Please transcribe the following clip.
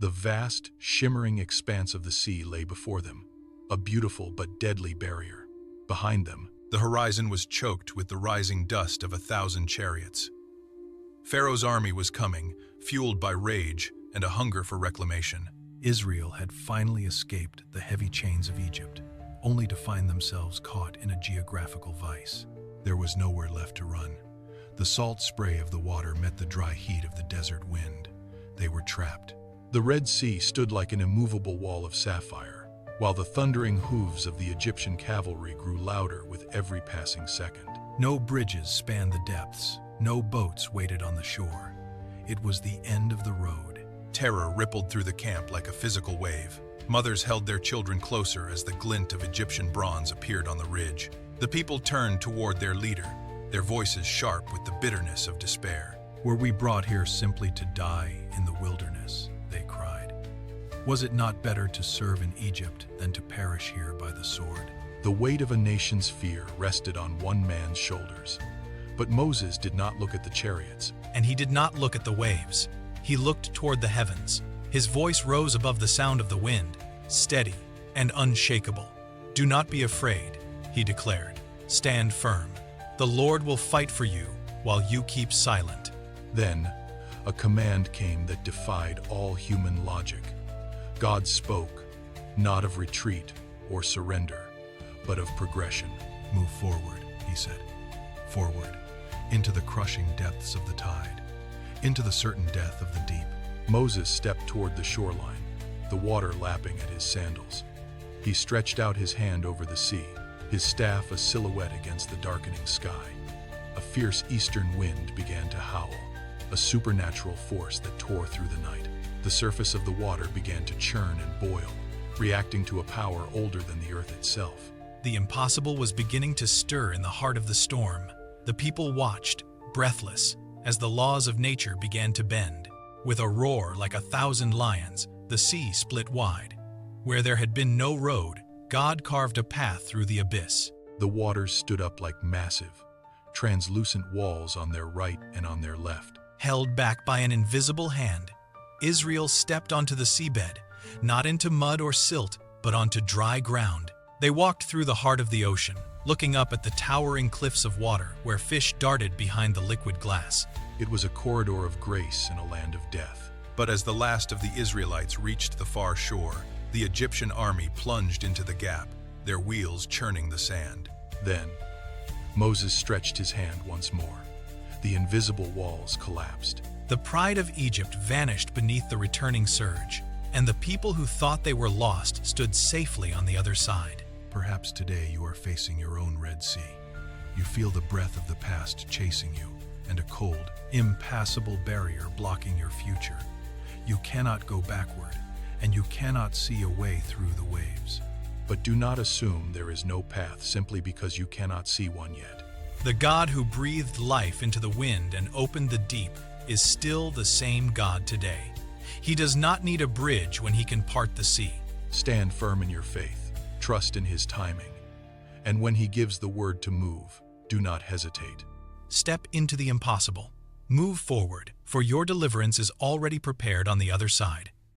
The vast, shimmering expanse of the sea lay before them, a beautiful but deadly barrier. Behind them, the horizon was choked with the rising dust of 1,000 chariots. Pharaoh's army was coming, fueled by rage and a hunger for reclamation. Israel had finally escaped the heavy chains of Egypt, only to find themselves caught in a geographical vice. There was nowhere left to run. The salt spray of the water met the dry heat of the desert wind. They were trapped. The Red Sea stood like an immovable wall of sapphire, while the thundering hooves of the Egyptian cavalry grew louder with every passing second. No bridges spanned the depths, no boats waited on the shore. It was the end of the road. Terror rippled through the camp like a physical wave. Mothers held their children closer as the glint of Egyptian bronze appeared on the ridge. The people turned toward their leader, their voices sharp with the bitterness of despair. "Were we brought here simply to die in the wilderness?" they cried. "Was it not better to serve in Egypt than to perish here by the sword?" The weight of a nation's fear rested on one man's shoulders. But Moses did not look at the chariots. And he did not look at the waves. He looked toward the heavens. His voice rose above the sound of the wind, steady and unshakable. "Do not be afraid," he declared. "Stand firm. The Lord will fight for you while you keep silent." Then, a command came that defied all human logic. God spoke, not of retreat or surrender, but of progression. "Move forward," he said. "Forward, into the crushing depths of the tide, into the certain death of the deep." Moses stepped toward the shoreline, the water lapping at his sandals. He stretched out his hand over the sea, his staff a silhouette against the darkening sky. A fierce eastern wind began to howl, a supernatural force that tore through the night. The surface of the water began to churn and boil, reacting to a power older than the earth itself. The impossible was beginning to stir in the heart of the storm. The people watched, breathless, as the laws of nature began to bend. With a roar like 1,000 lions, the sea split wide. Where there had been no road, God carved a path through the abyss. The waters stood up like massive, translucent walls on their right and on their left. Held back by an invisible hand, Israel stepped onto the seabed, not into mud or silt, but onto dry ground. They walked through the heart of the ocean, looking up at the towering cliffs of water where fish darted behind the liquid glass. It was a corridor of grace in a land of death. But as the last of the Israelites reached the far shore, the Egyptian army plunged into the gap, their wheels churning the sand. Then, Moses stretched his hand once more. The invisible walls collapsed. The pride of Egypt vanished beneath the returning surge, and the people who thought they were lost stood safely on the other side. Perhaps today you are facing your own Red Sea. You feel the breath of the past chasing you, and a cold, impassable barrier blocking your future. You cannot go backward, and you cannot see a way through the waves. But do not assume there is no path simply because you cannot see one yet. The God who breathed life into the wind and opened the deep is still the same God today. He does not need a bridge when he can part the sea. Stand firm in your faith, trust in his timing, and when he gives the word to move, do not hesitate. Step into the impossible. Move forward, for your deliverance is already prepared on the other side.